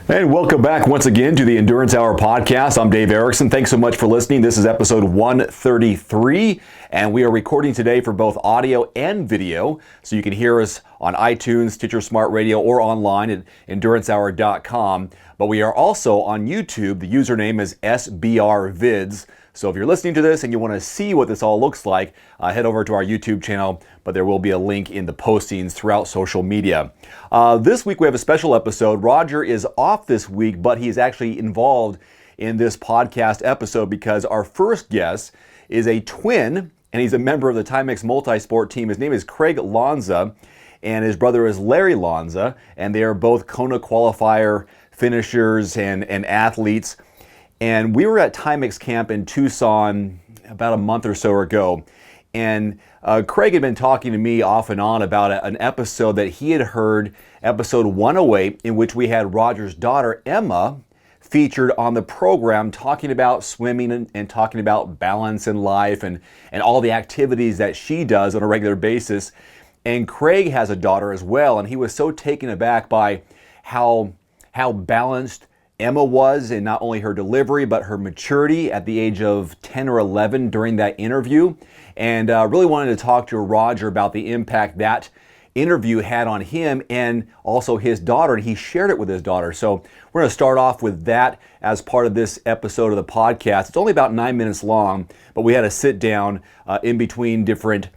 And welcome back once again to the Endurance Hour podcast. I'm Dave Erickson. Thanks so much for listening. This is episode 133, and we are recording today for both audio and video, so you can hear us on iTunes, Stitcher Smart Radio, or online at endurancehour.com. But we are also on YouTube. The username is SBRVids. So if you're listening to this and you want to see what this all looks like, head over to our YouTube channel, but there will be a link in the postings throughout social media. This week we have a special episode. Roger is off this week, but he's actually involved in this podcast episode because our first guest is a twin, and he's a member of the Timex Multisport team. His name is Craig Lanza, and his brother is Larry Lanza, and they are both Kona qualifier finishers and athletes. And we were at Timex Camp in Tucson about a month or so ago. And Craig had been talking to me off and on about an episode that he had heard, episode 108, in which we had Roger's daughter, Emma, featured on the program talking about swimming and talking about balance in life and all the activities that she does on a regular basis. And Craig has a daughter as well, and he was so taken aback by how balanced Emma was in not only her delivery, but her maturity at the age of 10 or 11 during that interview. And really wanted to talk to Roger about the impact that interview had on him and also his daughter, and he shared it with his daughter. So we're going to start off with that as part of this episode of the podcast. It's only about 9 minutes long, but we had a sit down in between different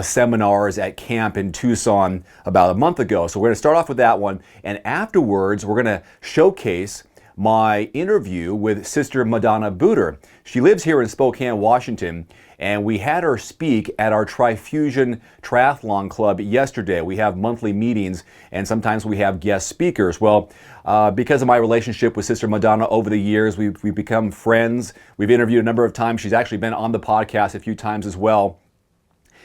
seminars at camp in Tucson about a month ago. So we're going to start off with that one, and afterwards we're going to showcase my interview with Sister Madonna Buder. She lives here in Spokane, Washington, and we had her speak at our Trifusion Triathlon Club yesterday. We have monthly meetings, and sometimes we have guest speakers. Well, because of my relationship with Sister Madonna over the years, we've become friends. We've interviewed a number of times. She's actually been on the podcast a few times as well.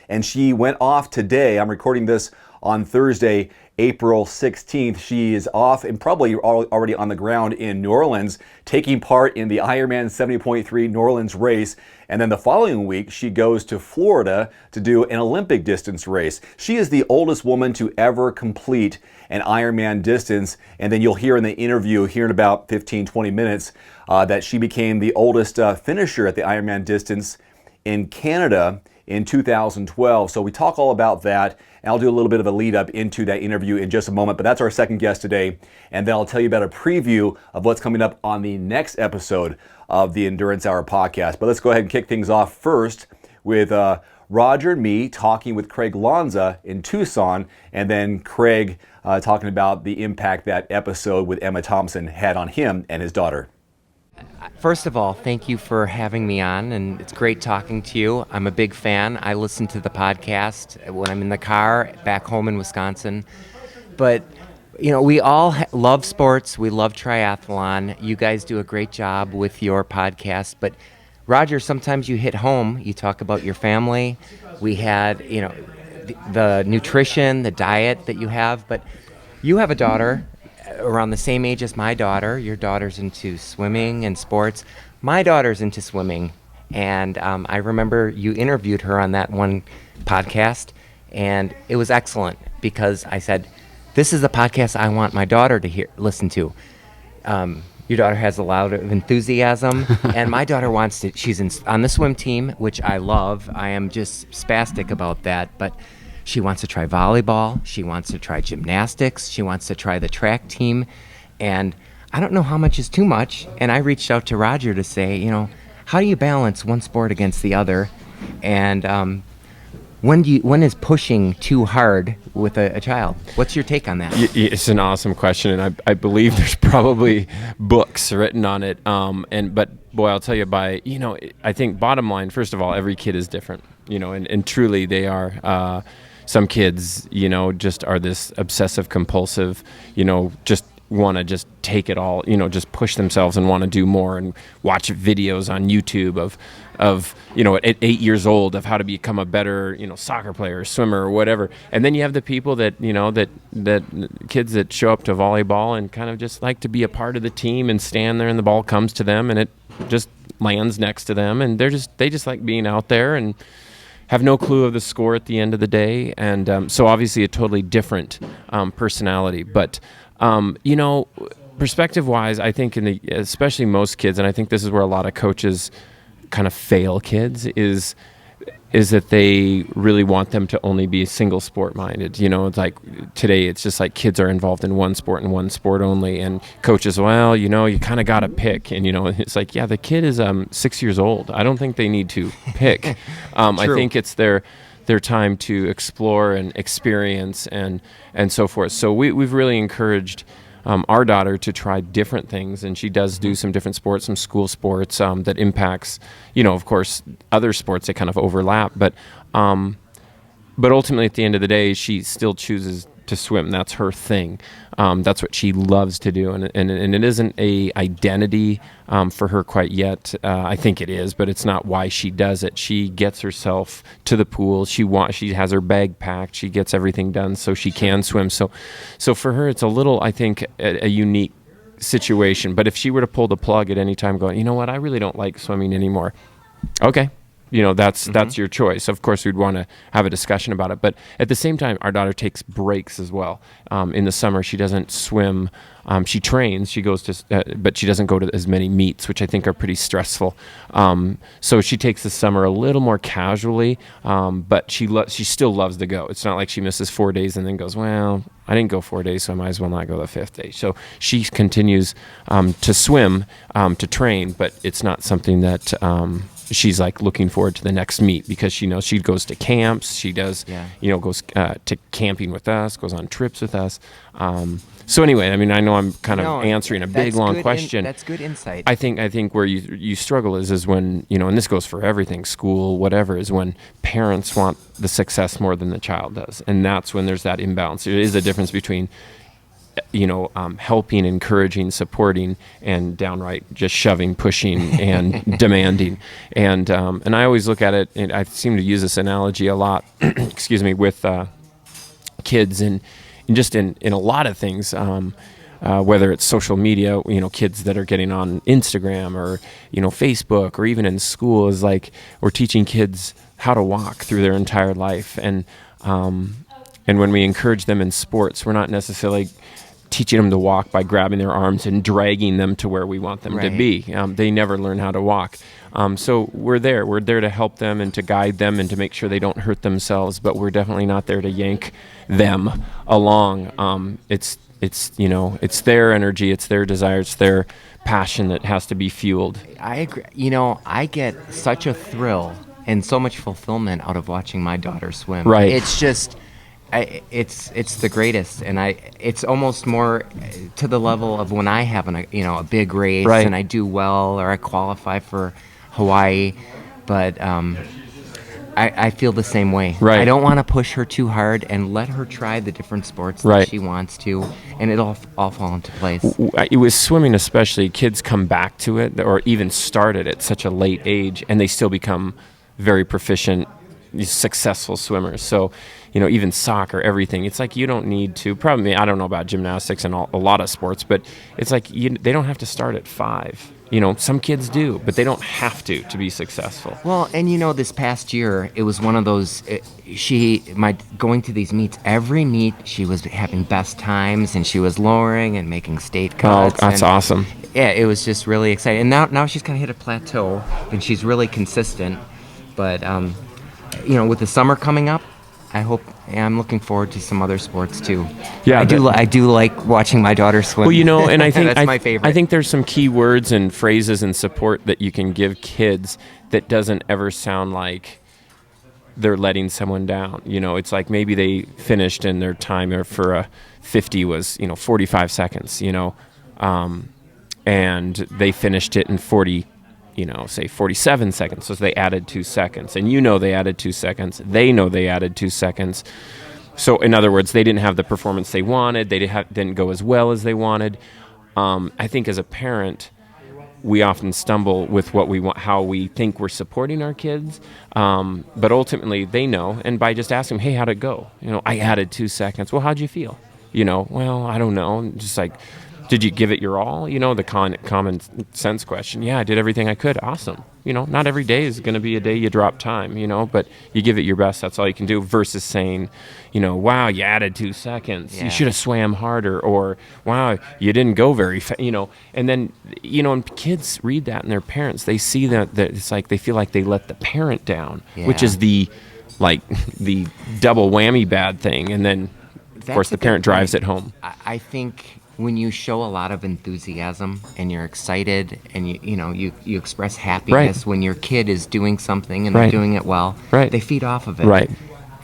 And she went off today. I'm recording this on Thursday, April 16th. She is off and probably already on the ground in New Orleans, taking part in the Ironman 70.3 New Orleans race. And then the following week, she goes to Florida to do an Olympic distance race. She is the oldest woman to ever complete an Ironman distance. And then you'll hear in the interview here in about 15, 20 minutes that she became the oldest finisher at the Ironman distance in Canada in 2012. So we talk all about that, and I'll do a little bit of a lead up into that interview in just a moment, but that's our second guest today, and then I'll tell you about a preview of what's coming up on the next episode of the Endurance Hour podcast. But let's go ahead and kick things off first with Roger and me talking with Craig Lanza in Tucson, and then Craig talking about the impact that episode with Emma Thompson had on him and his daughter. First of all, thank you for having me on, and it's great talking to you. I'm a big fan. I listen to the podcast when I'm in the car back home in Wisconsin. But, you know, we all love sports. We love triathlon. You guys do a great job with your podcast. But, Roger, sometimes you hit home. You talk about your family. We had, you know, the nutrition, the diet that you have. But you have a daughter around the same age as my daughter. Your daughter's into swimming and sports. My daughter's into swimming, and I remember you interviewed her on that one podcast, and it was excellent because I said, this is the podcast I want my daughter to listen to. Your daughter has a lot of enthusiasm, and my daughter wants to, she's on the swim team, which I love. I am just spastic about that, but she wants to try volleyball. She wants to try gymnastics. She wants to try the track team. And I don't know how much is too much. And I reached out to Roger to say, you know, how do you balance one sport against the other? And when is pushing too hard with a child? What's your take on that? It's an awesome question, and I believe there's probably books written on it. But boy, I'll tell you, I think bottom line, first of all, every kid is different, you know, and truly they are. Some kids, you know, just are this obsessive compulsive, you know, just want to just take it all, you know, just push themselves and want to do more and watch videos on YouTube of, you know, at 8 years old of how to become a better, you know, soccer player, swimmer, or whatever. And then you have the people that, you know, that kids that show up to volleyball and kind of just like to be a part of the team and stand there and the ball comes to them and it just lands next to them. And they just like being out there and have no clue of the score at the end of the day. And so obviously a totally different personality. But, you know, perspective-wise, I think especially most kids, and I think this is where a lot of coaches kind of fail kids, is that they really want them to only be single sport minded. It's like today it's just like kids are involved in one sport and one sport only, and coaches, well, you kind of got to pick. And it's like, yeah, the kid is 6 years old. I don't think they need to pick. I think it's their time to explore and experience and so forth. So we've really encouraged our daughter to try different things, and she does do some different sports, some school sports that impacts, of course, other sports that kind of overlap. But ultimately, at the end of the day, she still chooses to swim. That's her thing. That's what she loves to do, and it isn't a identity for her quite yet. I think it is, but it's not why she does it. She gets herself to the pool. She has her bag packed. She gets everything done so she can swim. So for her, it's a little, I think, a unique situation. But if she were to pull the plug at any time, going, you know what, I really don't like swimming anymore. Okay. That's your choice. Of course, we'd want to have a discussion about it. But at the same time, our daughter takes breaks as well. In the summer, she doesn't swim. She trains. She goes to, but she doesn't go to as many meets, which I think are pretty stressful. So she takes the summer a little more casually. But she still loves to go. It's not like she misses 4 days and then goes, well, I didn't go 4 days, so I might as well not go the 5th day. So she continues to swim, to train, but it's not something that she's like looking forward to the next meet, because she knows she goes to camps. She does, goes to camping with us, goes on trips with us. So anyway, I mean, I know I'm kind of answering a big, long question. That's good insight. I think where you struggle is when, and this goes for everything, school, whatever, is when parents want the success more than the child does. And that's when there's that imbalance. There is a difference between, helping, encouraging, supporting, and downright just shoving, pushing, and demanding. And I always look at it, and I seem to use this analogy a lot, with kids and just in a lot of things, whether it's social media, kids that are getting on Instagram or, Facebook, or even in school, is like we're teaching kids how to walk through their entire life. And when we encourage them in sports, we're not necessarily teaching them to walk by grabbing their arms and dragging them to where we want them to be. They never learn how to walk. So we're there to help them and to guide them and to make sure they don't hurt themselves, but we're definitely not there to yank them along. It's their energy, it's their desire, it's their passion that has to be fueled. I agree. I get such a thrill and so much fulfillment out of watching my daughter swim. Right. It's just, it's the greatest, and it's almost more to the level of when I have a big race and I do well, or I qualify for Hawaii, but I feel the same way. Right. I don't want to push her too hard and let her try the different sports that she wants to, and it'll all fall into place. With swimming especially, kids come back to it, or even start it at such a late age, and they still become very proficient, successful swimmers. So, even soccer, everything. It's like you don't need to. Probably, I don't know about gymnastics and a lot of sports, but it's like they don't have to start at 5. Some kids do, but they don't have to be successful. Well, and this past year, it was one of those. Going to these meets, every meet she was having best times, and she was lowering and making state cuts. Oh, that's awesome. Yeah, it was just really exciting. And now she's kind of hit a plateau, and she's really consistent. But with the summer coming up, I'm looking forward to some other sports too. Yeah, I do like watching my daughter swim. Well, and I think that's my favorite. I think there's some key words and phrases and support that you can give kids that doesn't ever sound like they're letting someone down. It's like maybe they finished and their time for a 50 was 45 seconds. And they finished it in 40. Say 47 seconds. So they added 2 seconds. And they added 2 seconds. They know they added 2 seconds. So in other words, they didn't have the performance they wanted. They didn't go as well as they wanted. I think as a parent, we often stumble with what we want, how we think we're supporting our kids. But ultimately, they know. And by just asking them, hey, how'd it go? I added 2 seconds. Well, how'd you feel? Well, I don't know. Just like, did you give it your all? The common sense question. Yeah, I did everything I could. Awesome. Not every day is going to be a day you drop time, but you give it your best. That's all you can do, versus saying, wow, you added 2 seconds. Yeah. You should have swam harder, or wow, you didn't go very fast, And then, and kids read that, and their parents, they see that it's like they feel like they let the parent down, which is the double whammy bad thing. And then, of course, the parent drives it home. I think when you show a lot of enthusiasm and you're excited and you express happiness when your kid is doing something and they're doing it well, they feed off of it. Right.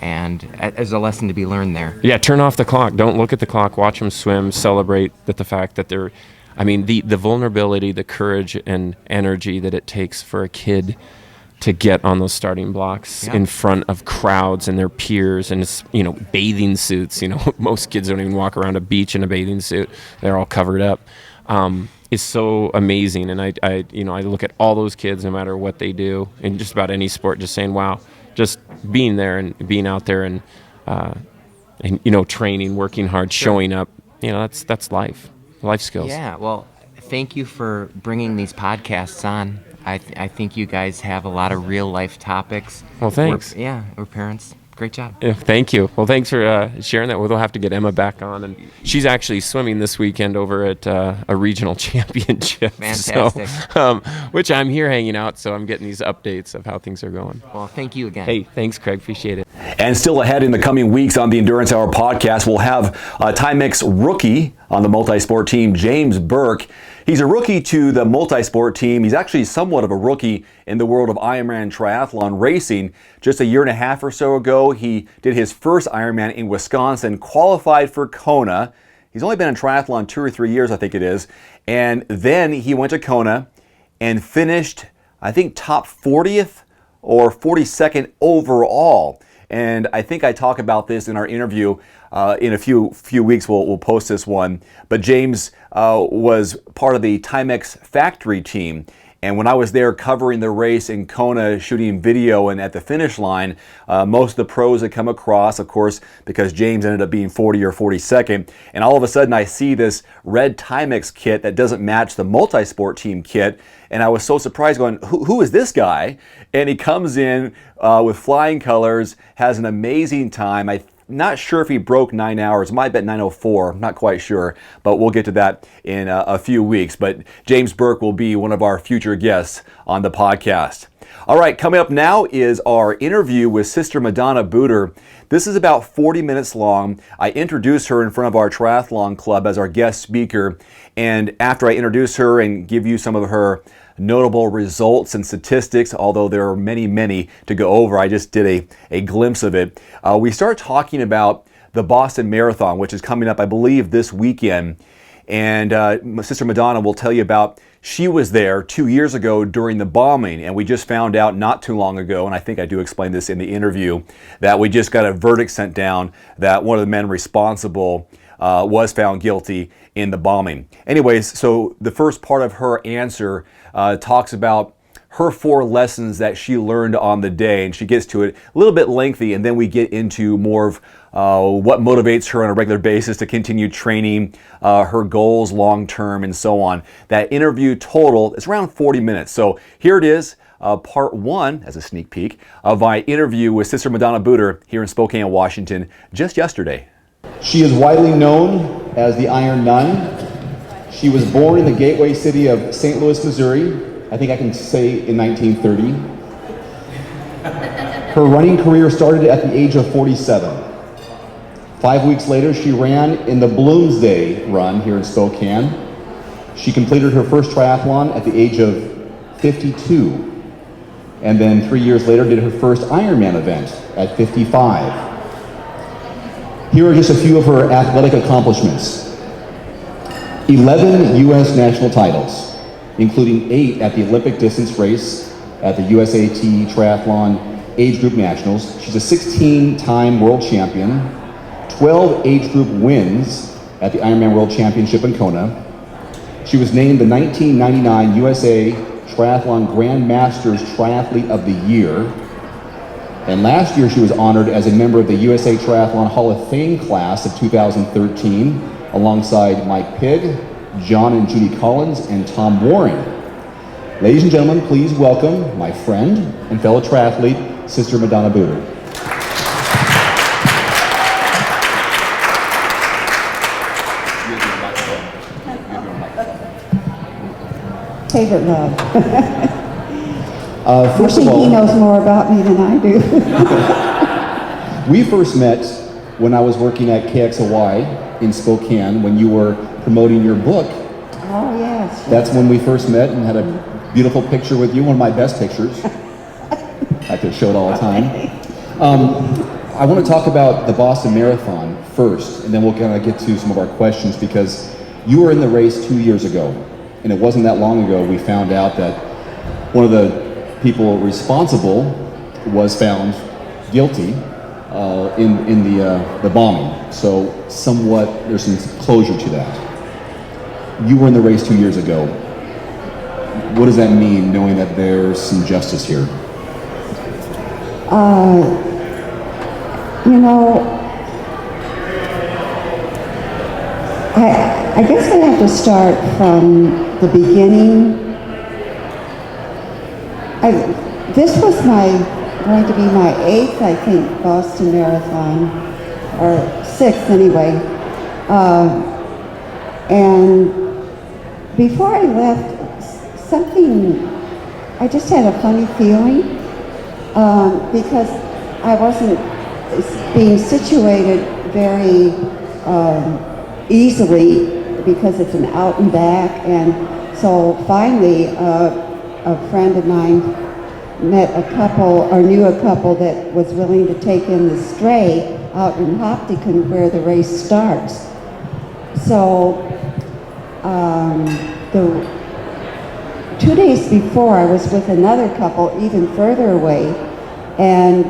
And there's a lesson to be learned there. Yeah, turn off the clock. Don't look at the clock. Watch them swim. Celebrate the fact that they're, the vulnerability, the courage and energy that it takes for a kid to get on those starting blocks in front of crowds and their peers, and it's, bathing suits. Most kids don't even walk around a beach in a bathing suit. They're all covered up. Is so amazing. And I look at all those kids, no matter what they do in just about any sport, just saying, wow, just being there and being out there and training, working hard, showing up, that's life skills. Yeah. Well, thank you for bringing these podcasts on. I think you guys have a lot of real life topics. Well, thanks. We're parents. Great job. Yeah, thank you. Well, thanks for sharing that. We'll have to get Emma back on, and she's actually swimming this weekend over at a regional championship. Fantastic. So, which I'm here hanging out, so I'm getting these updates of how things are going. Well, thank you again. Hey, thanks, Craig. Appreciate it. And still ahead in the coming weeks on the Endurance Hour podcast, we'll have a Timex rookie on the multisport team, James Burke. He's a rookie to the multisport team. He's actually somewhat of a rookie in the world of Ironman triathlon racing. Just a year and a half or so ago, he did his first Ironman in Wisconsin, qualified for Kona. He's only been in triathlon 2 or 3 years, I think it is. And then he went to Kona and finished, I think, top 40th or 42nd overall. And I think I talk about this in our interview in a few weeks. We'll post this one. But James was part of the Timex factory team. And when I was there covering the race in Kona, shooting video, and at the finish line, most of the pros had come across, of course, because James ended up being 40 or 42nd. And all of a sudden I see this red Timex kit that doesn't match the multisport team kit. And I was so surprised, going, who is this guy? And he comes in with flying colors, has an amazing time. I'm not sure if he broke 9 hours. Might bet 9:04. I'm not quite sure, but we'll get to that in a few weeks. But James Burke will be one of our future guests on the podcast. All right, coming up now is our interview with Sister Madonna Buder. This is about 40 minutes long. I introduced her in front of our triathlon club as our guest speaker, and after I introduce her and give you some of her notable results and statistics, although there are many, many to go over, I just did a glimpse of it. We start talking about the Boston Marathon, which is coming up, I believe, this weekend. And Sister Madonna will tell you about, she was there 2 years ago during the bombing, and we just found out not too long ago, and I think I do explain this in the interview, that we just got a verdict sent down that one of the men responsible was found guilty in the bombing. Anyways, so the first part of her answer talks about her 4 lessons that she learned on the day, and she gets to it a little bit lengthy, and then we get into more of what motivates her on a regular basis to continue training, her goals long term, and so on. That interview total is around 40 minutes. So here it is, part 1, as a sneak peek, of my interview with Sister Madonna Buder here in Spokane, Washington, just yesterday. She is widely known as the Iron Nun. She was born in the gateway city of St. Louis, Missouri, I think I can say in 1930. Her running career started at the age of 47. 5 weeks later, she ran in the Bloomsday Run here in Spokane. She completed her first triathlon at the age of 52. And then 3 years later, did her first Ironman event at 55. Here are just a few of her athletic accomplishments. 11 U.S. national titles, including 8 at the Olympic distance race at the USAT Triathlon Age Group Nationals. She's a 16-time world champion, 12 age group wins at the Ironman World Championship in Kona. She was named the 1999 USA Triathlon Grand Masters Triathlete of the Year. And last year she was honored as a member of the USA Triathlon Hall of Fame class of 2013, alongside Mike Pigg, John and Judy Collins, and Tom Waring. Ladies and gentlemen, please welcome my friend and fellow triathlete, Sister Madonna Buder. Favorite love. First I of think he all, knows more about me than I do. we first met when I was working at KXLY in Spokane when you were promoting your book. Oh, yes. That's when we first met and had a beautiful picture with you, one of my best pictures. I could show it all the time. I want to talk about the Boston Marathon first, and then we'll kind of get to some of our questions, because you were in the race 2 years ago, and it wasn't that long ago we found out that one of the people responsible was found guilty in the bombing. So somewhat there's some closure to that. You were in the race 2 years ago. What does that mean, knowing that there's some justice here? You know, I guess I have to start from the beginning. This was going to be my 8th, I think, Boston Marathon, or 6th anyway. And before I left, I just had a funny feeling, because I wasn't being situated very easily, because it's an out and back. And so finally, a friend of mine met a couple, or knew a couple that was willing to take in the stray out in Hopkinton where the race starts. So the 2 days before, I was with another couple even further away, and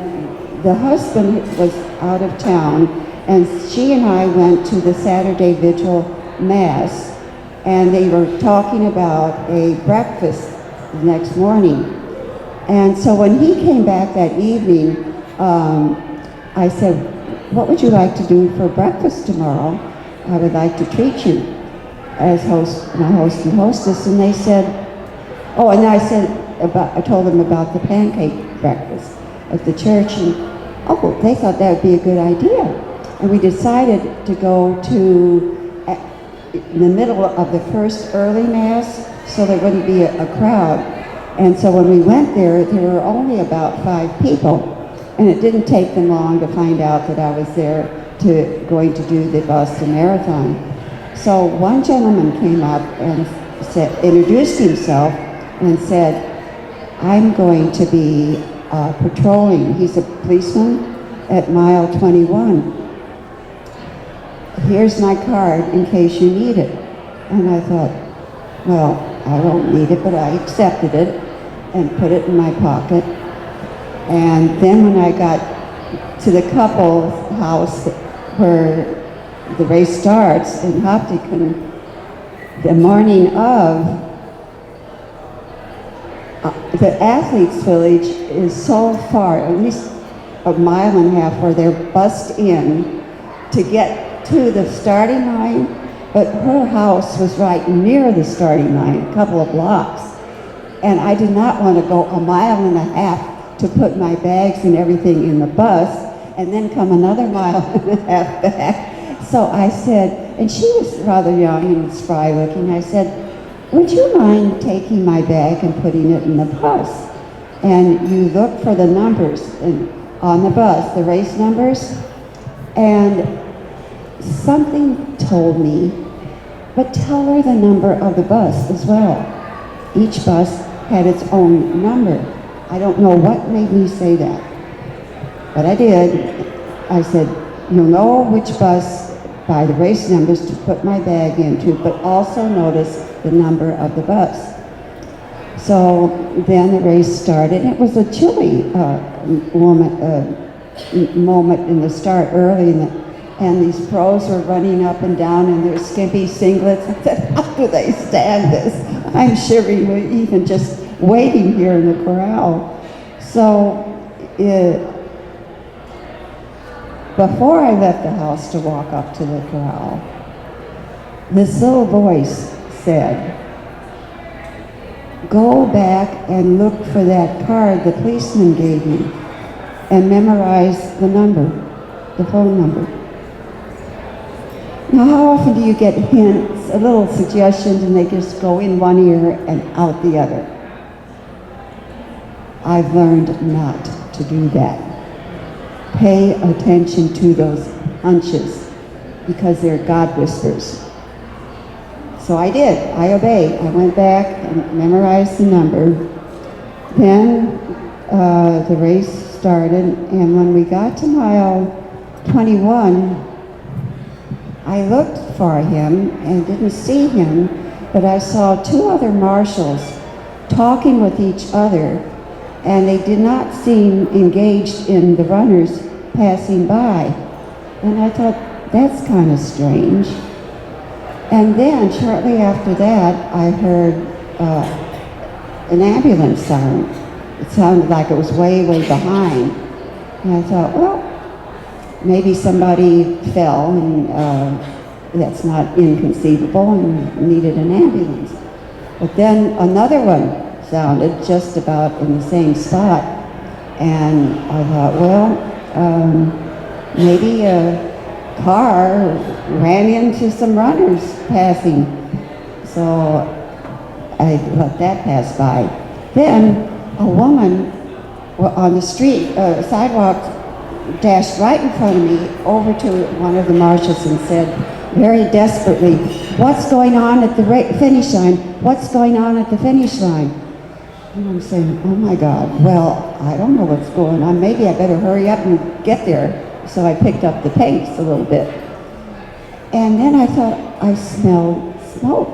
the husband was out of town, and she and I went to the Saturday Vigil Mass, and they were talking about a breakfast the next morning. And so when he came back that evening, I said, "What would you like to do for breakfast tomorrow? I would like to treat you as my host and hostess." And they said, oh, and I told them about the pancake breakfast at the church, and they thought that would be a good idea. And we decided to go in the middle of the first early Mass, so there wouldn't be a crowd. And so when we went there were only about 5 people, and it didn't take them long to find out that I was there going to do the Boston Marathon. So one gentleman came up and introduced himself and said, "I'm going to be patrolling." He's a policeman at mile 21. "Here's my card in case you need it." And I thought, well, I don't need it, but I accepted it and put it in my pocket. And then when I got to the couple's house where the race starts in Hopkinton, the morning of, the athletes' village is so far, at least a mile and a half, where they're bussed in to get to the starting line, but her house was right near the starting line, a couple of blocks. And I did not want to go a mile and a half to put my bags and everything in the bus, and then come another mile and a half back. So I said, and she was rather young and spry looking, I said, "Would you mind taking my bag and putting it in the bus? And you look for the numbers on the bus, the race numbers." And something told me, "But tell her the number of the bus as well." Each bus had its own number. I don't know what made me say that, but I did. I said, "You'll know which bus by the race numbers to put my bag into, but also notice the number of the bus." So then the race started. It was a chilly moment in the start early, and these pros were running up and down in their skimpy singlets. I said, "How do they stand this? I'm shivering even just waiting here in the corral." So before I left the house to walk up to the corral, this little voice said, go back and look for that card the policeman gave you and memorize the number, the phone number. Now, how often do you get hints, a little suggestions, and they just go in one ear and out the other? I've learned not to do that. Pay attention to those hunches because they're God whispers. So I did. I obeyed. I went back and memorized the number. Then the race started, and when we got to mile 21, I looked for him and didn't see him, but I saw two other marshals talking with each other, and they did not seem engaged in the runners passing by. And I thought, that's kind of strange. And then shortly after that, I heard an ambulance siren. It sounded like it was way, way behind. And I thought, well, maybe somebody fell, and that's not inconceivable, and needed an ambulance. But then another one sounded just about in the same spot, and I thought, well, maybe a car ran into some runners passing. So I let that pass by. Then a woman on the street, sidewalk, dashed right in front of me over to one of the marshals and said very desperately, what's going on at the finish line? What's going on at the finish line? And I'm saying, oh my God, well, I don't know what's going on. Maybe I better hurry up and get there. So I picked up the pace a little bit. And then I thought I smelled smoke.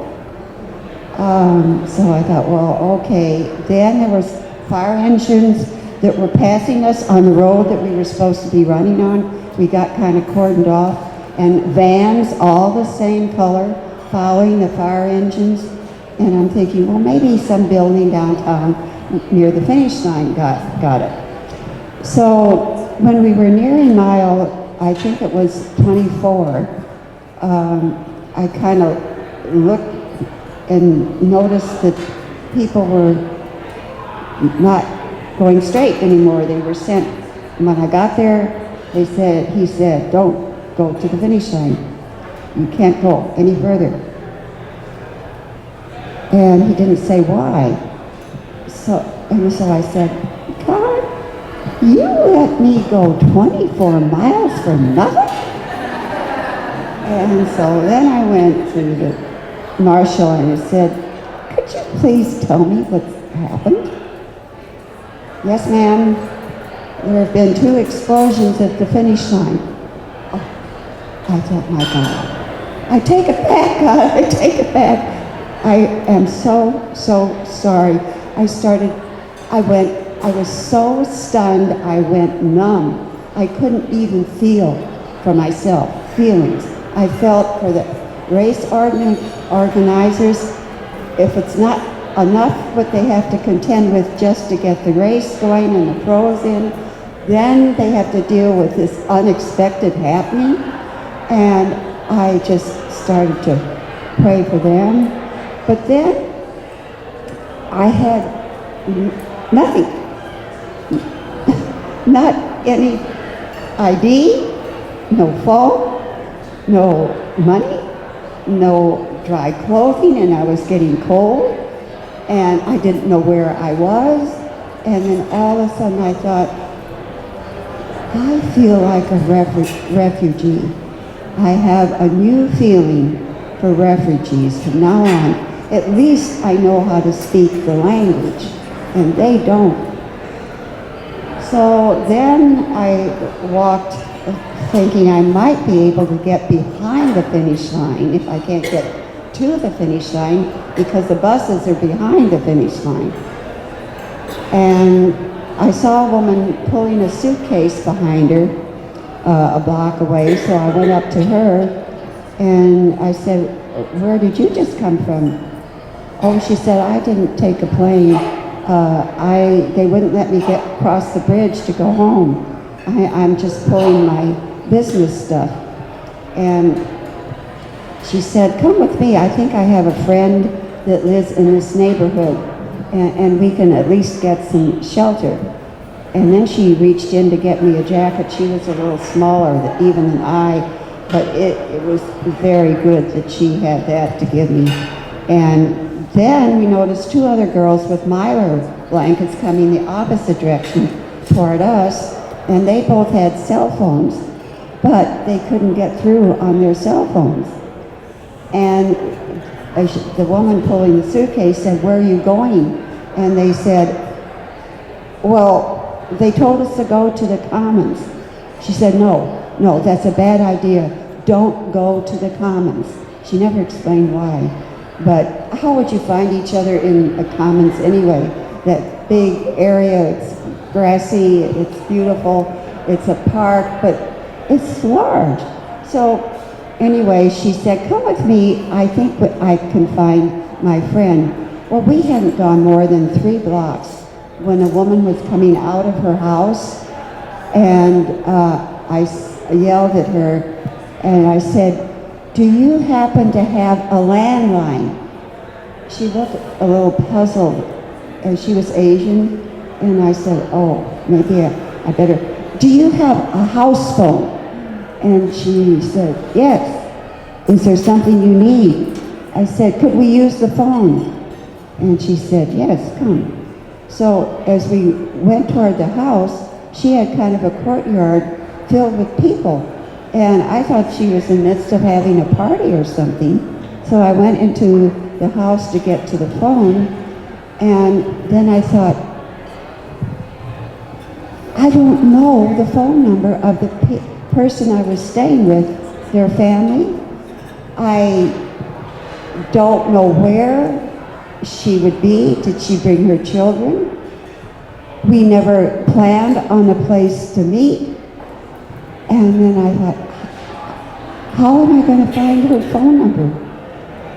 So I thought, well, okay. Then there was fire engines that were passing us on the road that we were supposed to be running on. We got kind of cordoned off. And vans, all the same color, following the fire engines. And I'm thinking, well, maybe some building downtown near the finish line got it. So when we were nearing mile, I think it was 24, I kind of looked and noticed that people were not going straight anymore. They were sent. When I got there, he said, don't go to the finish line. You can't go any further. And he didn't say why. So I said, God, you let me go 24 miles for nothing? And so then I went to the marshal and I said, could you please tell me what's happened? Yes, ma'am. There have been 2 explosions at the finish line. Oh, I thought, my God. I take it back, God, I take it back. I am so sorry. I was so stunned, I went numb. I couldn't even feel for myself, feelings. I felt for the race organizers, if it's not enough what they have to contend with just to get the race going and the pros in, then they have to deal with this unexpected happening. And I just started to pray for them. But then I had nothing. Not any ID, no phone, no money, no dry clothing, and I was getting cold, and I didn't know where I was. And then all of a sudden I thought, I feel like a refugee. I have a new feeling for refugees from now on. At least I know how to speak the language, and they don't. So then I walked thinking I might be able to get behind the finish line if I can't get to the finish line, because the buses are behind the finish line. And I saw a woman pulling a suitcase behind her a block away, so I went up to her and I said, where did you just come from? Oh, she said, I didn't take a plane. They wouldn't let me get across the bridge to go home. I'm just pulling my business stuff. And she said, come with me. I think I have a friend that lives in this neighborhood, and we can at least get some shelter. And then she reached in to get me a jacket. She was a little smaller even than I, but it was very good that she had that to give me. And then we noticed two other girls with Mylar blankets coming the opposite direction toward us, and they both had cell phones, but they couldn't get through on their cell phones. And the woman pulling the suitcase said, where are you going? And they said, well, they told us to go to the Commons. She said, no, that's a bad idea. Don't go to the Commons. She never explained why. But how would you find each other in the Commons anyway? That big area, it's grassy, it's beautiful, it's a park, but it's large. So anyway, she said, come with me, I think I can find my friend. Well, we hadn't gone more than 3 blocks when a woman was coming out of her house, and I yelled at her, and I said, do you happen to have a landline? She looked a little puzzled, and she was Asian, and I said, oh, maybe I better. Do you have a house phone? And she said, yes. Is there something you need? I said, could we use the phone? And she said, yes, come. So as we went toward the house, she had kind of a courtyard filled with people. And I thought she was in the midst of having a party or something. So I went into the house to get to the phone, and then I thought, I don't know the phone number of the person I was staying with, their family. I don't know where she would be. Did she bring her children? We never planned on a place to meet. And then I thought, how am I going to find her phone number?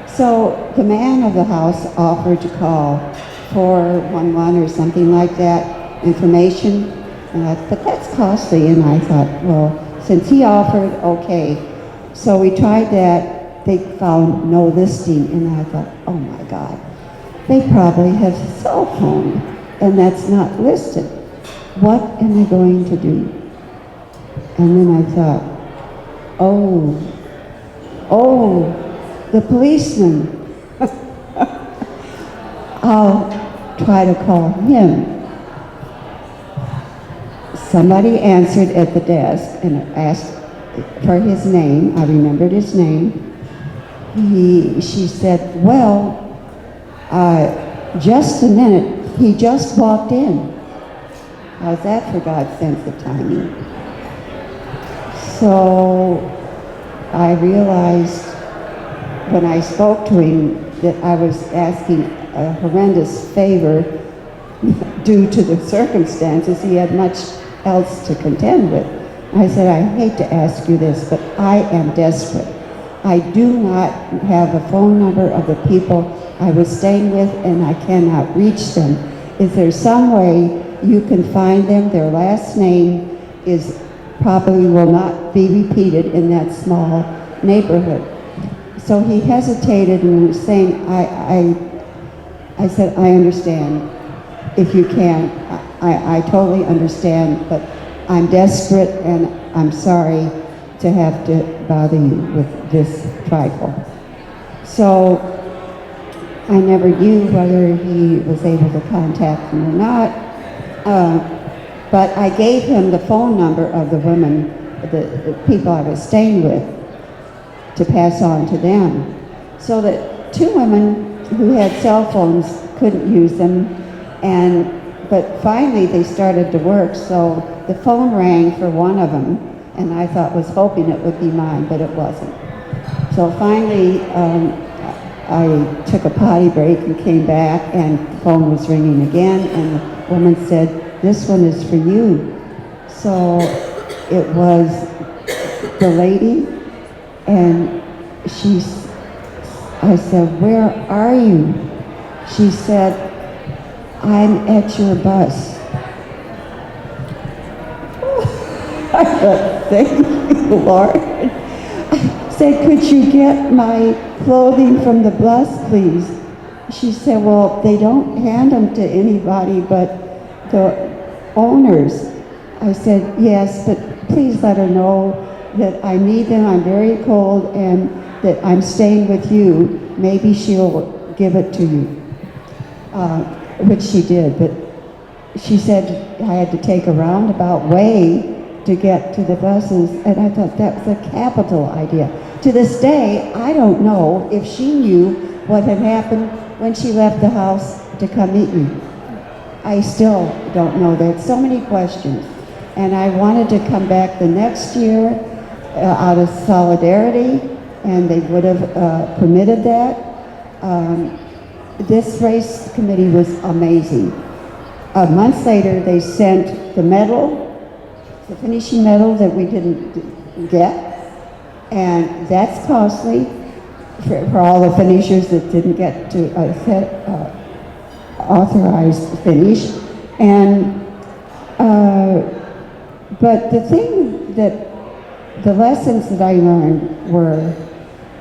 So the man of the house offered to call 411 or something like that, information. And I thought, but that's costly. And I thought, well, since he offered, okay. So we tried that. They found no listing. And I thought, oh my God, they probably have a cell phone, and that's not listed. What am I going to do? And then I thought, oh, the policeman. I'll try to call him. Somebody answered at the desk and asked for his name. I remembered his name. She said, well, just a minute, he just walked in. How's that for God's sense of timing? So I realized when I spoke to him that I was asking a horrendous favor due to the circumstances. He had much else to contend with. I said, I hate to ask you this, but I am desperate. I do not have a phone number of the people I was staying with, and I cannot reach them. Is there some way you can find them? Their last name is probably will not be repeated in that small neighborhood. So he hesitated and was saying, I said, I understand if you can. I totally understand, but I'm desperate and I'm sorry to have to bother you with this trifle. So I never knew whether he was able to contact him or not, but I gave him the phone number of the women, the people I was staying with, to pass on to them. So that 2 women who had cell phones couldn't use them, but finally they started to work, so the phone rang for one of them, and I was hoping it would be mine, but it wasn't. So finally, I took a potty break and came back, and the phone was ringing again, and the woman said, this one is for you. So it was the lady, and I said, where are you? She said, I'm at your bus. I thought, thank you, Lord. said, could you get my clothing from the bus, please? She said, well, they don't hand them to anybody but the owners. I said, yes, but please let her know that I need them, I'm very cold, and that I'm staying with you. Maybe she'll give it to you. Which she did, but she said I had to take a roundabout way to get to the buses, and I thought that was a capital idea. To this day, I don't know if she knew what had happened when she left the house to come meet me. I still don't know. There's so many questions. And I wanted to come back the next year out of solidarity, and they would have permitted that. This race committee was amazing. A month later, they sent the medal, the finishing medal that we didn't get, and that's costly for all the finishers that didn't get to authorized finish. And but the thing that the lessons that I learned were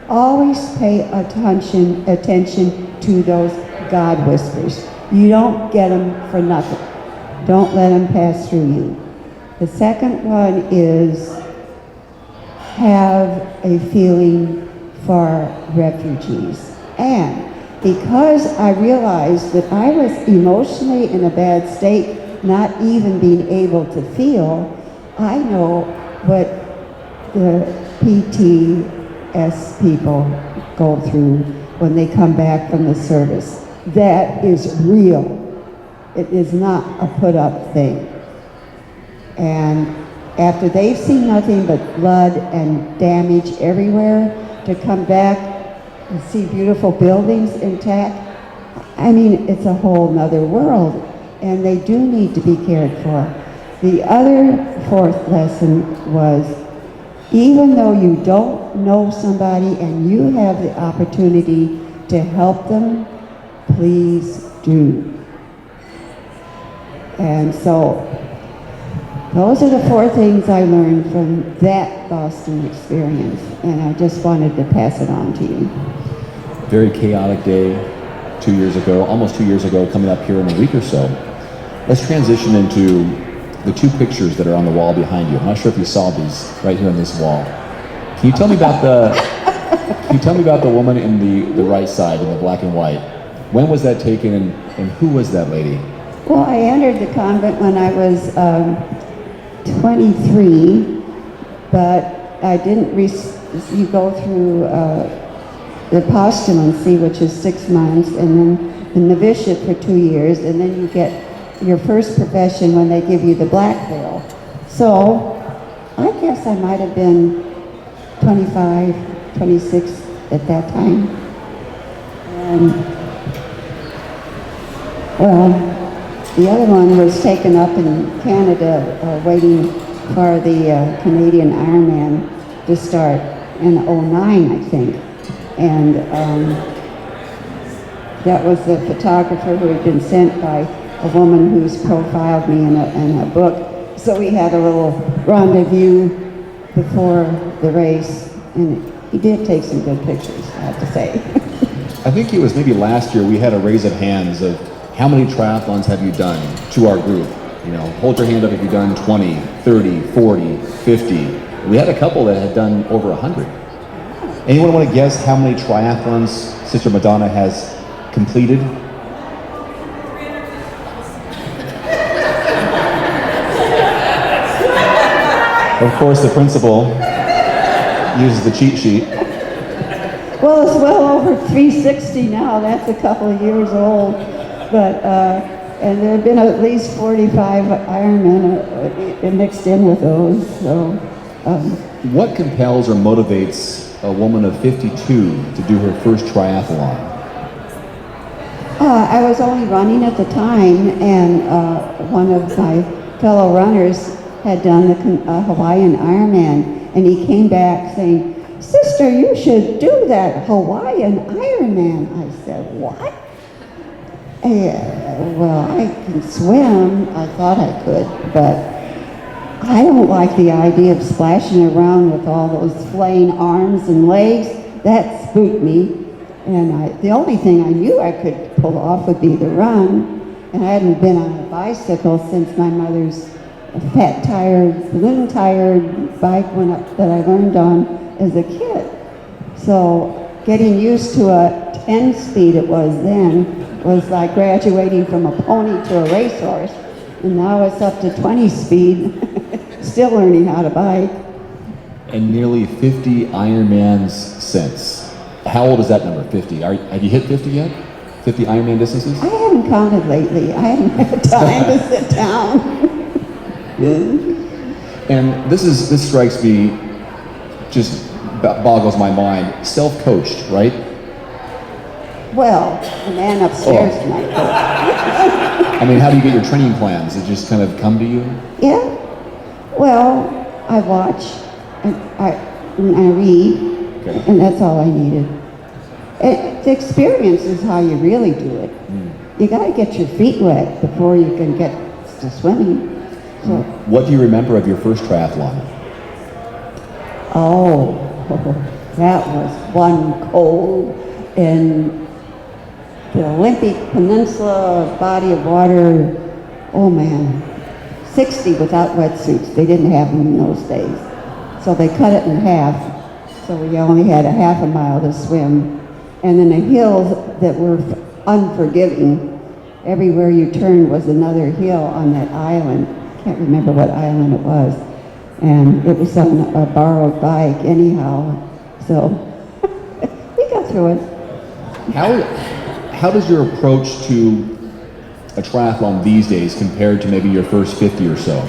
always pay attention to those God whispers. You don't get them for nothing. Don't let them pass through you. The second one is have a feeling for refugees. And because I realized that I was emotionally in a bad state, not even being able to feel, I know what the PTS people go through when they come back from the service. That is real. It is not a put-up thing. And after they've seen nothing but blood and damage everywhere, to come back and see beautiful buildings intact, I mean, it's a whole nother world, and they do need to be cared for. The other fourth lesson was, even though you don't know somebody and you have the opportunity to help them, please do. And so those are the four things I learned from that Boston experience, and I just wanted to pass it on to you. Very chaotic day 2 years ago, almost 2 years ago, coming up here in a week or so. Let's transition into the two pictures that are on the wall behind you. I'm not sure if you saw these right here on this wall. Can you tell me about the woman in the right side in the black and white? When was that taken, and who was that lady? Well, I entered the convent when I was 23, but I didn't you go through the postulancy, which is 6 months, and then the novitiate for 2 years, and then you get your first profession when they give you the black veil. So I guess I might have been 25, 26 at that time. And well, the other one was taken up in Canada, waiting for the Canadian Ironman to start in '09, I think. And that was the photographer who had been sent by a woman who's profiled me in a book. So we had a little rendezvous before the race, and he did take some good pictures, I have to say. I think it was maybe last year we had a raise of hands of how many triathlons have you done to our group? You know, hold your hand up if you've done 20, 30, 40, 50. We had a couple that had done over 100. Anyone want to guess how many triathlons Sister Madonna has completed? Of course, the principal uses the cheat sheet. Well, it's well over 360 now. That's a couple of years old. But, and there have been at least 45 Ironmen mixed in with those. So, what compels or motivates a woman of 52 to do her first triathlon? I was only running at the time, and one of my fellow runners had done the Hawaii Ironman, and he came back saying, "Sister, you should do that Hawaiian Ironman." I said, "What?" Well, I can swim. I thought I could, but I don't like the idea of splashing around with all those flaying arms and legs. That spooked me. And the only thing I knew I could pull off would be the run. And I hadn't been on a bicycle since my mother's fat-tired, balloon-tired bike that I learned on as a kid. So getting used to a 10-speed it was then was like graduating from a pony to a racehorse. And now it's up to 20 speed, still learning how to bike. And nearly 50 Ironmans since. How old is that number, 50? Have you hit 50 yet? 50 Ironman distances? I haven't counted lately. I haven't had time to sit down. And this strikes me, just boggles my mind. Self-coached, right? Well, the man upstairs might coach. I mean, how do you get your training plans? It just kind of come to you? Yeah. Well, I watch and I read. Okay. And that's all I needed. The experience is how you really do it. You got to get your feet wet before you can get to swimming. So, What do you remember of your first triathlon? oh, that was one cold in the Olympic Peninsula body of water. Oh man, 60 without wetsuits. They didn't have them in those days. So they cut it in half. So we only had a half a mile to swim. And then the hills that were unforgiving. Everywhere you turned was another hill on that island. Can't remember what island it was. And it was on a borrowed bike anyhow. So we got through it. How does your approach to a triathlon these days compare to maybe your first 50 or so?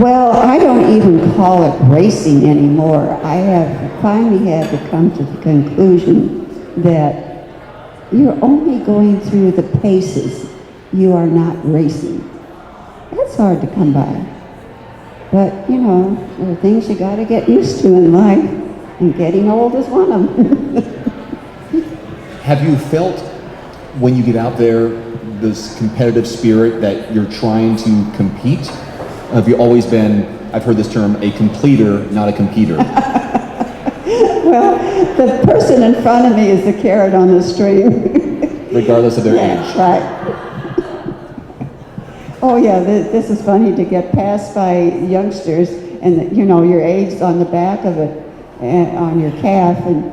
Well, I don't even call it racing anymore. I have finally had to come to the conclusion that you're only going through the paces. You are not racing. That's hard to come by. But, you know, there are things you got to get used to in life, and getting old is one of them. Have you felt, when you get out there, this competitive spirit that you're trying to compete? Have you always been, I've heard this term, a completer, not a competer? Well, the person in front of me is the carrot on the string. Regardless of their That's age. right. Oh yeah, this is funny to get passed by youngsters, and you know your age's on the back of it, and on your calf, and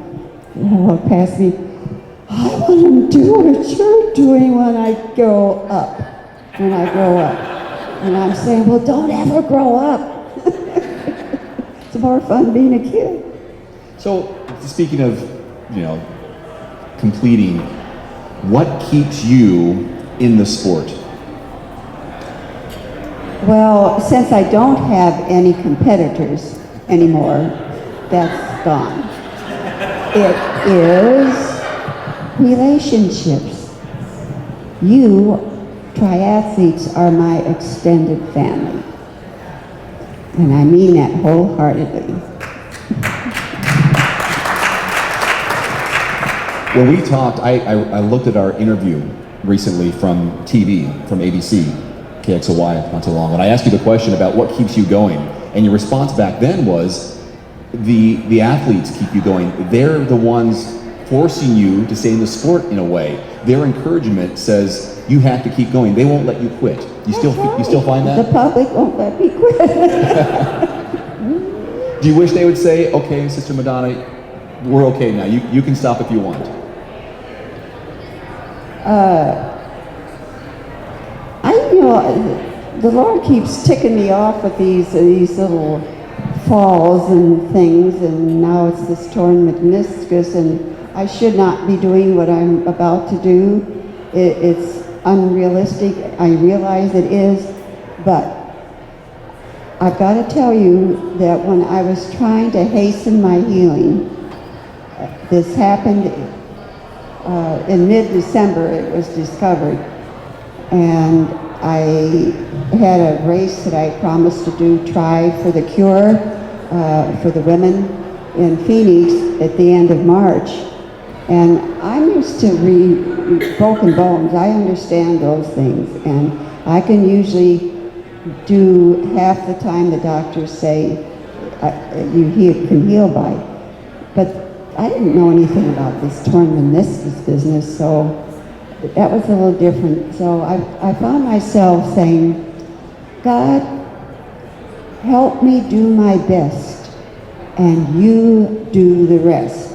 they'll walk past me. I want to do what you're doing when I grow up. And I'm saying, well, don't ever grow up. It's more fun being a kid. So, speaking of, completing, what keeps you in the sport? Well, since I don't have any competitors anymore, that's gone. It is relationships. You triathletes are my extended family. And I mean that wholeheartedly. When we talked, I looked at our interview recently from TV, from ABC, KXOY, not too long, and I asked you the question about what keeps you going, and your response back then was, the athletes keep you going. They're the ones forcing you to stay in the sport in a way. Their encouragement says you have to keep going. They won't let you quit. You still find that? The public won't let me quit. Do you wish they would say, okay, Sister Madonna, we're okay now. You can stop if you want. The Lord keeps ticking me off with these little falls and things, and now it's this torn meniscus, and I should not be doing what I'm about to do. It's unrealistic. I realize it is, but I've got to tell you that when I was trying to hasten my healing, this happened in mid-December. It was discovered, and I had a race that I promised to do, Try for the Cure, for the women in Phoenix at the end of March. And I'm used to broken bones. I understand those things, and I can usually do half the time the doctors say you can heal by. But I didn't know anything about this torn meniscus business, so that was a little different. So I found myself saying, God, help me do my best, and you do the rest.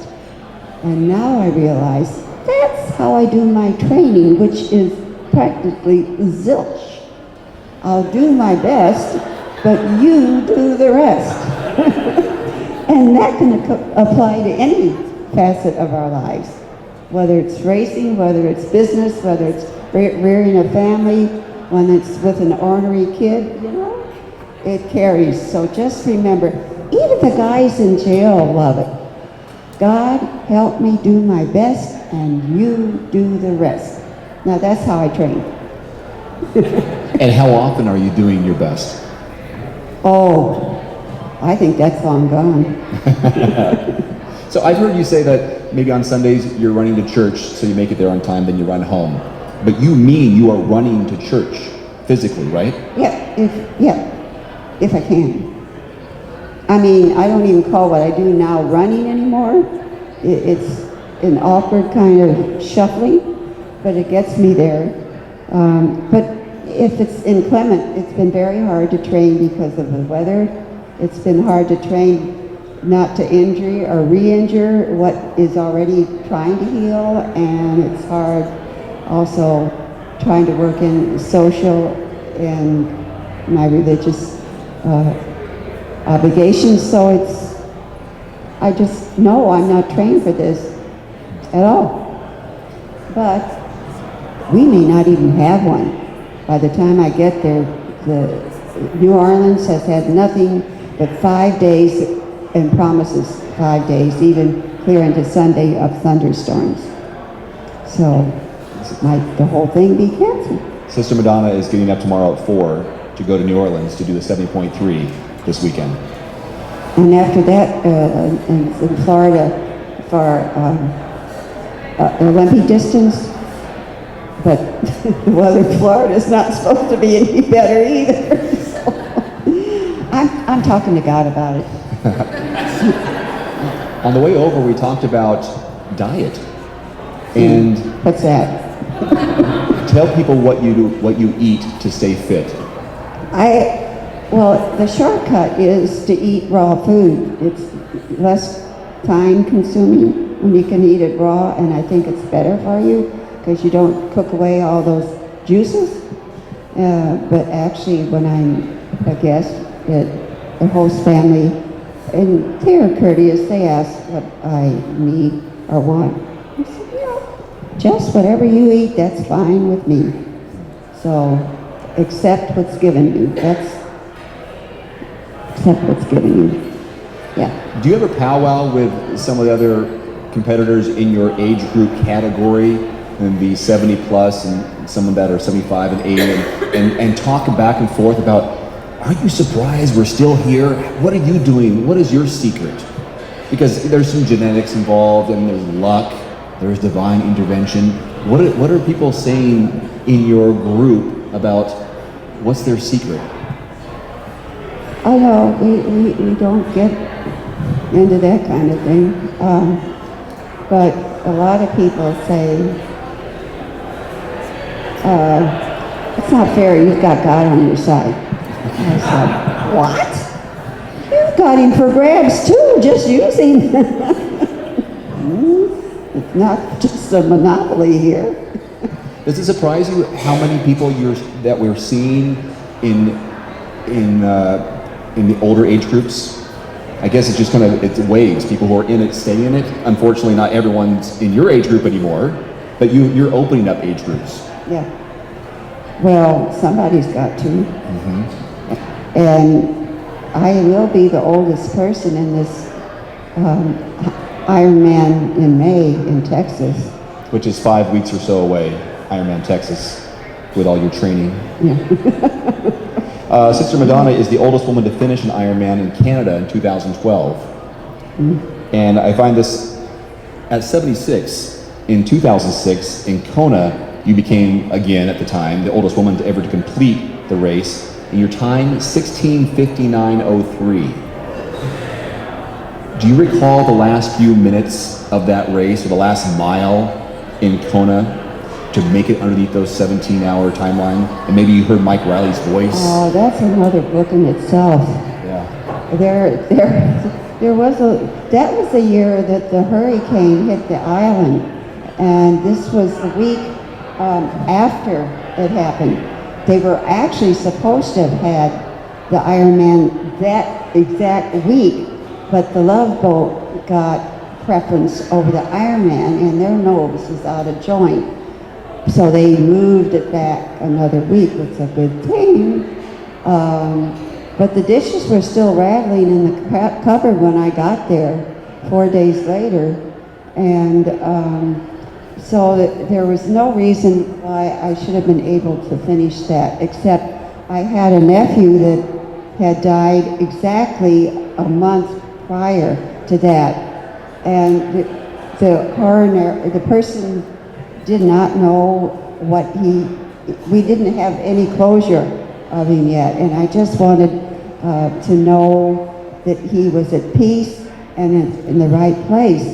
And now I realize that's how I do my training, which is practically zilch. I'll do my best, but you do the rest. And that can apply to any facet of our lives, whether it's racing, whether it's business, whether it's rearing a family, when it's with an ornery kid, it carries. So just remember, even the guys in jail love it. God, help me do my best, and you do the rest. Now that's how I train. And how often are you doing your best? Oh, I think that's long gone. So I've heard you say that maybe on Sundays you're running to church, so you make it there on time, then you run home. But you mean you are running to church physically, right? If I can. I mean, I don't even call what I do now running anymore. It's an awkward kind of shuffling, but it gets me there. But if it's inclement, it's been very hard to train because of the weather. It's been hard to train not to injure or re-injure what is already trying to heal, and it's hard also trying to work in social and my religious obligations. So I just know I'm not trained for this at all. But we may not even have one. By the time I get there, the New Orleans has had nothing but 5 days and promises 5 days, even clear into Sunday of thunderstorms. So might the whole thing be canceled? Sister Madonna is getting up tomorrow at 4 to go to New Orleans to do the 70.3 this weekend. And after that, in Florida for Olympic distance, but the weather in Florida is not supposed to be any better either. So I'm talking to God about it. On the way over, we talked about diet. And what's that? Tell people what you do, what you eat to stay fit. Well, the shortcut is to eat raw food. It's less time consuming when you can eat it raw, and I think it's better for you because you don't cook away all those juices. But actually, when I'm a guest at the host family, and they're courteous, they ask what I need or want. I said, just whatever you eat, that's fine with me. So accept what's given you. Accept what's given you. Yeah. Do you ever powwow with some of the other competitors in your age group category, and the 70 plus and some that are 75 and 80, and talk back and forth about, are you surprised we're still here? What are you doing? What is your secret? Because there's some genetics involved, and there's luck, there's divine intervention. What are people saying in your group about what's their secret? Oh no, we don't get into that kind of thing. But a lot of people say, it's not fair, you've got God on your side. I said, what? You've got him for grabs too, just use him. It's not just a monopoly here. Does it surprise you how many people that we're seeing in the older age groups? I guess it's just it's waves. People who are in it stay in it. Unfortunately, not everyone's in your age group anymore, but you're opening up age groups. Yeah. Well, somebody's got to. Mm-hmm. And I will be the oldest person in this Ironman in May in Texas. Which is 5 weeks or so away, Ironman Texas, with all your training. Yeah. Sister Madonna is the oldest woman to finish an Ironman in Canada in 2012. Mm-hmm. And I find this At 76, in 2006, in Kona, you became, again at the time, the oldest woman ever to complete the race. And your time, 16:59:03. Do you recall the last few minutes of that race, or the last mile in Kona, to make it underneath those 17-hour timeline? And maybe you heard Mike Riley's voice. Oh, that's another book in itself. Yeah. That was the year that the hurricane hit the island, and this was the week after it happened. They were actually supposed to have had the Ironman that exact week, but the Love Boat got preference over the Ironman, and their nose was out of joint. So they moved it back another week. It's a good thing. But the dishes were still rattling in the cupboard when I got there 4 days later. And so there was no reason why I should have been able to finish that, except I had a nephew that had died exactly a month prior to that. And the coroner, the person did not know we didn't have any closure of him yet. And I just wanted to know that he was at peace and in the right place.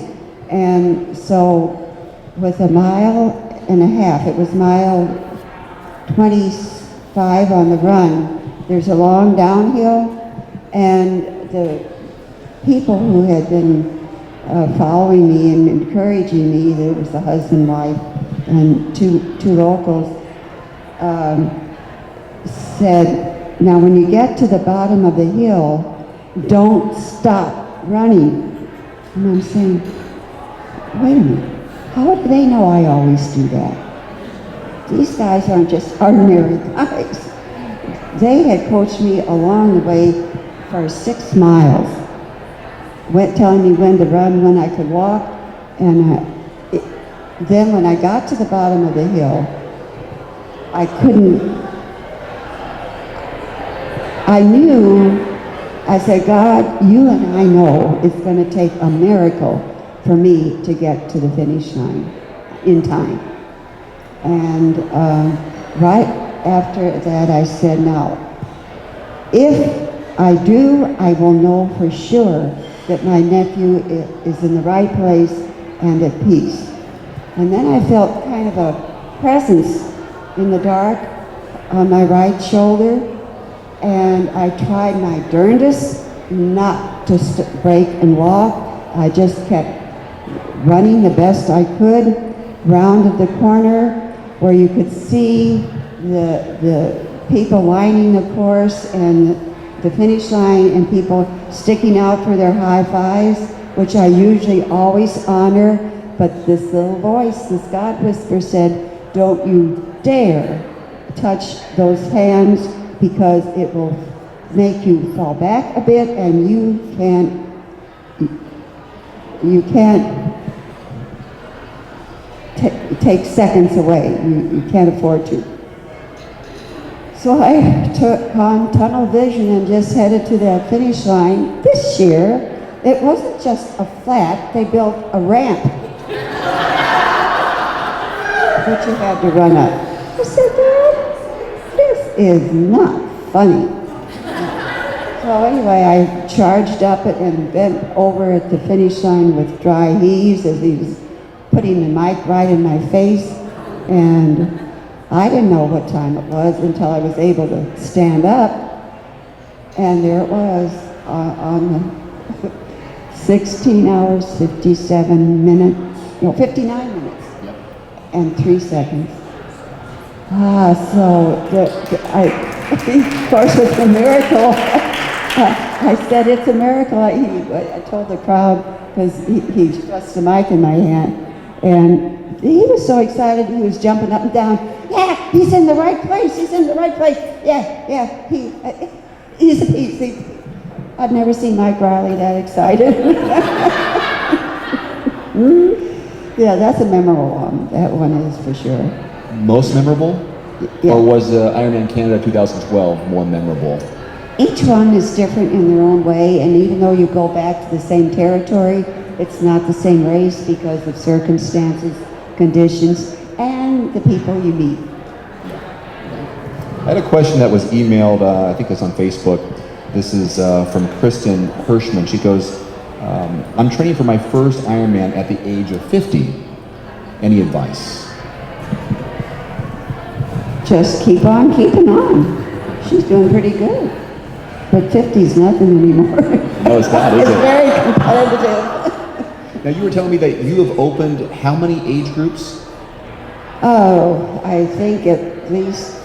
And so with a mile and a half, it was mile 25 on the run, there's a long downhill, and the people who had been following me and encouraging me, there was the husband, wife, and two locals, said, now when you get to the bottom of the hill, don't stop running. And I'm saying, wait a minute, how do they know I always do that? These guys aren't just ordinary guys. They had coached me along the way for 6 miles, telling me when to run, when I could walk, and then when I got to the bottom of the hill, I said, God, you and I know it's going to take a miracle for me to get to the finish line in time. And right after that, I said, now, if I do, I will know for sure that my nephew is in the right place and at peace. And then I felt kind of a presence in the dark on my right shoulder, and I tried my darndest not to break and walk. I just kept running the best I could, rounded the corner where you could see the people lining the course and the finish line, and people sticking out for their high fives, which I usually always honor. But this little voice, this God whisper said, don't you dare touch those hands, because it will make you fall back a bit, and you can't take seconds away. You can't afford to. So I took on tunnel vision and just headed to that finish line. This year, it wasn't just a flat, they built a ramp that you had to run up. I said, Dad, this is not funny. So anyway, I charged up it and bent over at the finish line with dry heaves as he was putting the mic right in my face. And I didn't know what time it was until I was able to stand up. And there it was on the 16 hours, 59 minutes, and 3 seconds. So I think, of course, it's a miracle. I said it's a miracle. I told the crowd, because he thrust the mic in my hand, and he was so excited, he was jumping up and down. Yeah, he's in the right place. He's in the right place. Yeah. He's I've never seen Mike Riley that excited. Yeah, that's a memorable one. That one is for sure. Most memorable? Yeah. Or was Ironman Canada 2012 more memorable? each one is different in their own way, and even though you go back to the same territory, it's not the same race because of circumstances, conditions, and the people you meet. I had a question that was emailed, I think it's on Facebook. This is from Kristen Hirschman. She goes, I'm training for my first Ironman at the age of 50. Any advice? Just keep on keeping on. She's doing pretty good. But 50's nothing anymore. No, it's not, is It's it? very competitive. Now, you were telling me that you have opened how many age groups? Oh, I think at least,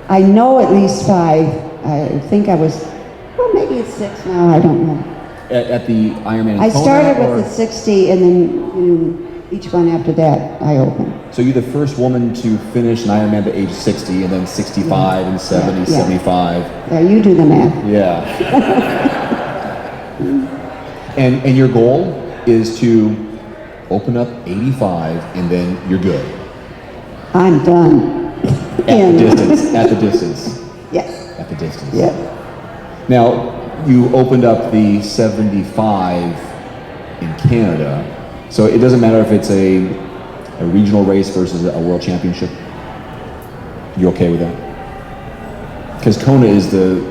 I know at least 5. I think I was, well, maybe it's 6 now, I don't know. At the Ironman in I Kona, started or- with the 60, and then each one after that I opened. So you're the first woman to finish an Ironman at the age of 60, and then 65, and 70, Yeah. 75. Yeah, you do the math. Yeah. and your goal is to open up 85, and then you're good. I'm done. At the distance. At the distance. Yes. At the distance. Yeah. Now, you opened up the 75 in Canada, so it doesn't matter if it's a regional race versus a world championship. You're okay with that? Because Kona is the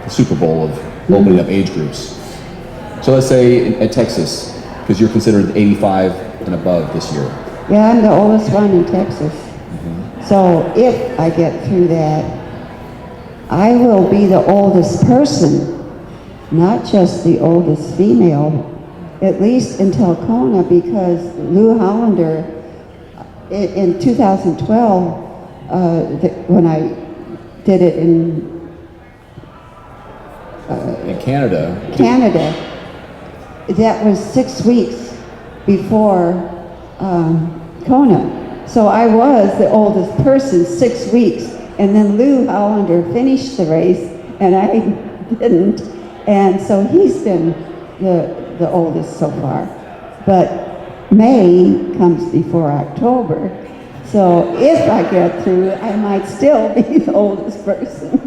Super Bowl of opening up age groups. So let's say at Texas, because you're considered 85 and above this year. Yeah, I'm the oldest one in Texas. So if I get through that, I will be the oldest person, not just the oldest female, at least until Kona, because Lou Hollander, in 2012, when I did it in Canada. that was 6 weeks before Kona. So I was the oldest person 6 weeks, and then Lou Hollander finished the race, and I didn't, and so he's been the oldest so far. But May comes before October, so if I get through, I might still be the oldest person.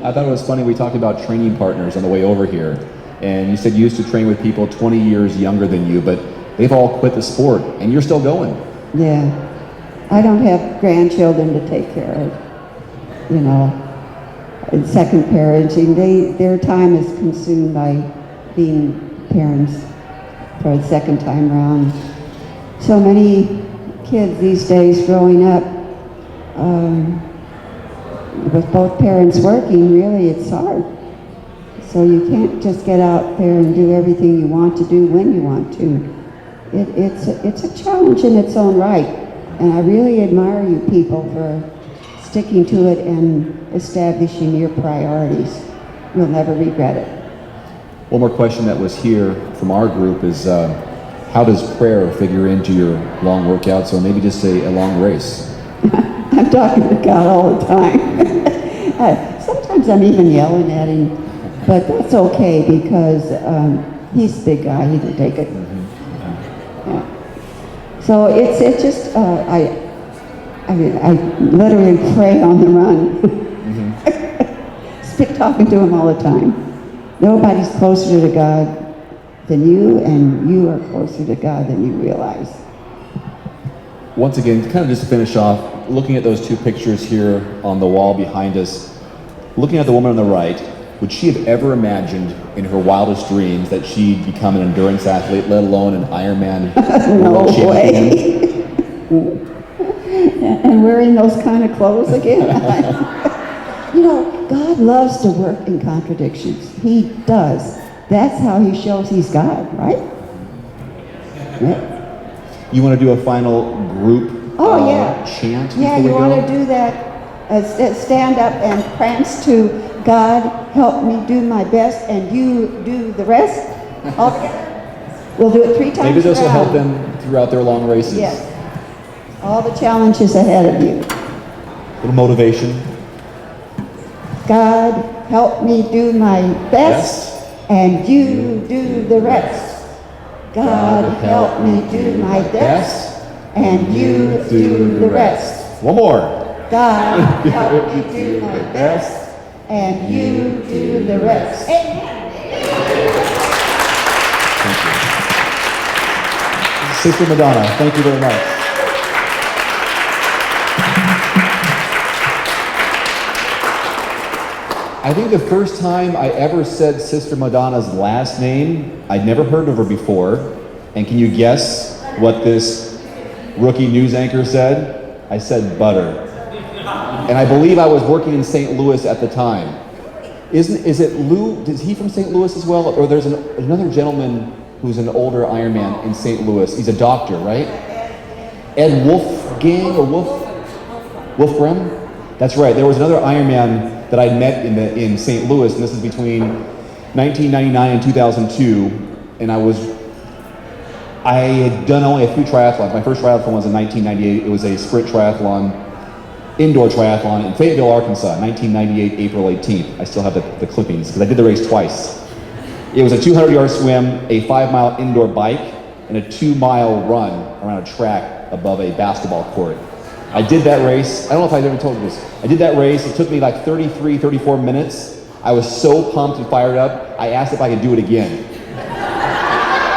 I thought it was funny, we talked about training partners on the way over here, and you said you used to train with people 20 years younger than you, but they've all quit the sport, and you're still going. Yeah, I don't have grandchildren to take care of, and second parenting. Their time is consumed by being parents for a second time around. So many kids these days growing up with both parents working, really it's hard. So you can't just get out there and do everything you want to do when you want to. It's a challenge in its own right, and I really admire you people for sticking to it and establishing your priorities. You'll never regret it. One more question that was here from our group is, how does prayer figure into your long workouts, or maybe just a long race? I'm talking to God all the time. Sometimes I'm even yelling at him, but that's okay because he's a big guy, he can take it. Yeah. So it's just, I literally pray on the run. Talking to him all the time. Nobody's closer to God than you, and you are closer to God than you realize. Once again, to kind of just finish off, looking at those two pictures here on the wall behind us, looking at the woman on the right, would she have ever imagined in her wildest dreams that she'd become an endurance athlete, let alone an Ironman world champion? And wearing those kind of clothes again. God loves to work in contradictions. He does. That's how he shows he's God, right? Yeah. You want to do a final group chant before Yeah, we you go? want to do that, stand up and prance to God, help me do my best, and you do the rest all together. We'll do it 3 times Maybe this will help around. them throughout their long races. Yes. All the challenges ahead of you. A little motivation. God, help me do my best, and you do the rest. God, help me do my best, and you do the rest. One more. God, help me do my best, and you do the rest. Sister Madonna, thank you very much. I think the first time I ever said Sister Madonna's last name, I'd never heard of her before. And can you guess what this rookie news anchor said? I said butter. And I believe I was working in St. Louis at the time. Is it Lou? Is he from St. Louis as well? Or there's another gentleman who's an older Ironman in St. Louis. He's a doctor, right? Ed Wolfgang or Wolfgram? That's right. There was another Ironman that I met in St. Louis, and this is between 1999 and 2002. And I had done only a few triathlons. My first triathlon was in 1998. It was a sprint triathlon, indoor triathlon in Fayetteville, Arkansas, 1998, April 18th. I still have the clippings because I did the race twice. It was a 200-yard swim, a 5-mile indoor bike, and a 2-mile run around a track above a basketball court. I did that race. I don't know if I've ever told you this. I did that race. It took me like 33, 34 minutes. I was so pumped and fired up, I asked if I could do it again.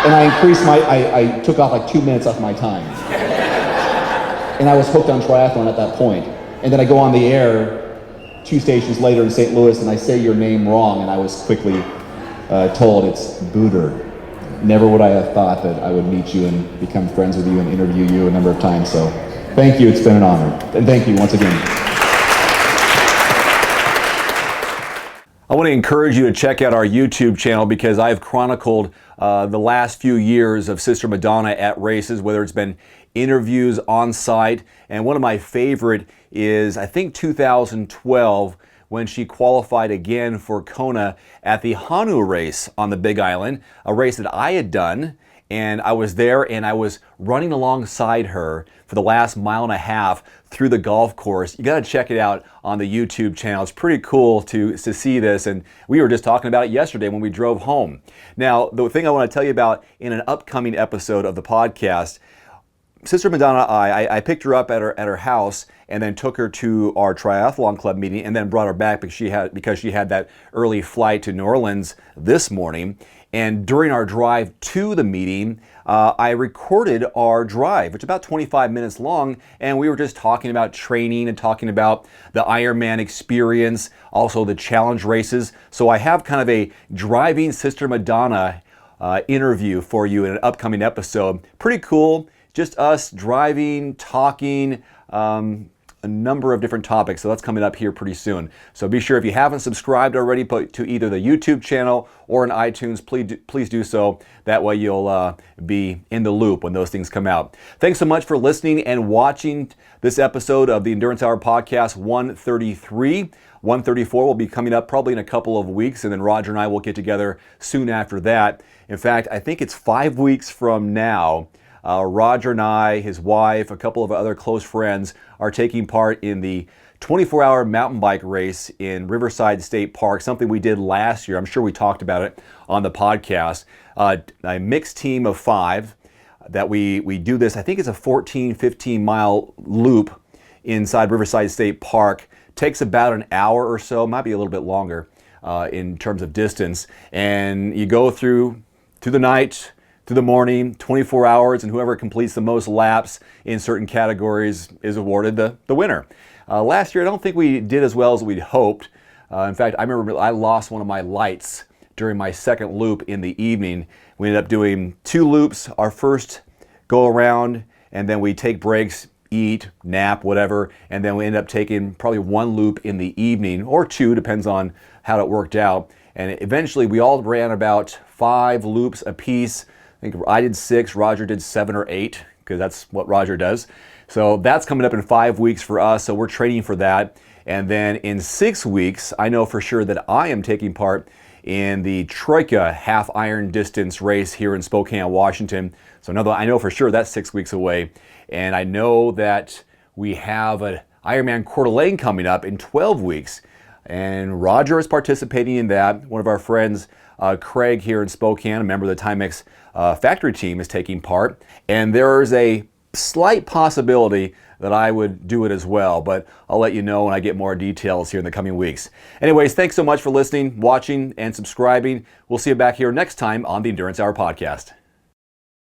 And I took off like 2 minutes off my time. And I was hooked on triathlon at that point. And then I go on the air 2 stations later in St. Louis and I say your name wrong, and I was quickly told it's Buder. Never would I have thought that I would meet you and become friends with you and interview you a number of times. So thank you, it's been an honor. And thank you once again. I want to encourage you to check out our YouTube channel because I've chronicled the last few years of Sister Madonna at races, whether it's been interviews on site, and one of my favorite is I think 2012 when she qualified again for Kona at the Hanu race on the Big Island, a race that I had done, and I was there and I was running alongside her for the last mile and a half through the golf course. You gotta check it out on the YouTube channel. It's pretty cool to see this, and we were just talking about it yesterday when we drove home. Now, the thing I wanna tell you about in an upcoming episode of the podcast, Sister Madonna, I picked her up at her house and then took her to our triathlon club meeting and then brought her back because she had that early flight to New Orleans this morning. And during our drive to the meeting, I recorded our drive, which is about 25 minutes long, and we were just talking about training and talking about the Ironman experience, also the challenge races. So I have kind of a driving Sister Madonna interview for you in an upcoming episode. Pretty cool. Just us driving, talking, a number of different topics. So that's coming up here pretty soon. So be sure, if you haven't subscribed already to either the YouTube channel or in iTunes, please do so. That way you'll be in the loop when those things come out. Thanks so much for listening and watching this episode of the Endurance Hour Podcast 133. 134 will be coming up probably in a couple of weeks, and then Roger and I will get together soon after that. In fact, I think it's 5 weeks from now. Roger and I, his wife, a couple of other close friends are taking part in the 24-hour mountain bike race in Riverside State Park, something we did last year. I'm sure we talked about it on the podcast. A mixed team of 5 that we do this. I think it's a 14, 15-mile loop inside Riverside State Park. Takes about an hour or so, might be a little bit longer in terms of distance. And you go through the night, through the morning, 24 hours, and whoever completes the most laps in certain categories is awarded the winner. Last year, I don't think we did as well as we'd hoped. In fact, I remember I lost one of my lights during my second loop in the evening. We ended up doing 2 loops, our first go around, and then we take breaks, eat, nap, whatever, and then we end up taking probably 1 loop in the evening, or 2, depends on how it worked out. And eventually we all ran about 5 loops apiece. I think I did 6, Roger did 7 or 8, because that's what Roger does. So that's coming up in 5 weeks for us, so we're training for that. And then in 6 weeks, I know for sure that I am taking part in the Troika half iron distance race here in Spokane, Washington. So I know for sure that's 6 weeks away. And I know that we have an Ironman Coeur d'Alene coming up in 12 weeks. And Roger is participating in that. One of our friends, Craig here in Spokane, a member of the Timex factory team, is taking part. And there's a slight possibility that I would do it as well, but I'll let you know when I get more details here in the coming weeks. Anyways, thanks so much for listening, watching, and subscribing. We'll see you back here next time on the Endurance Hour podcast.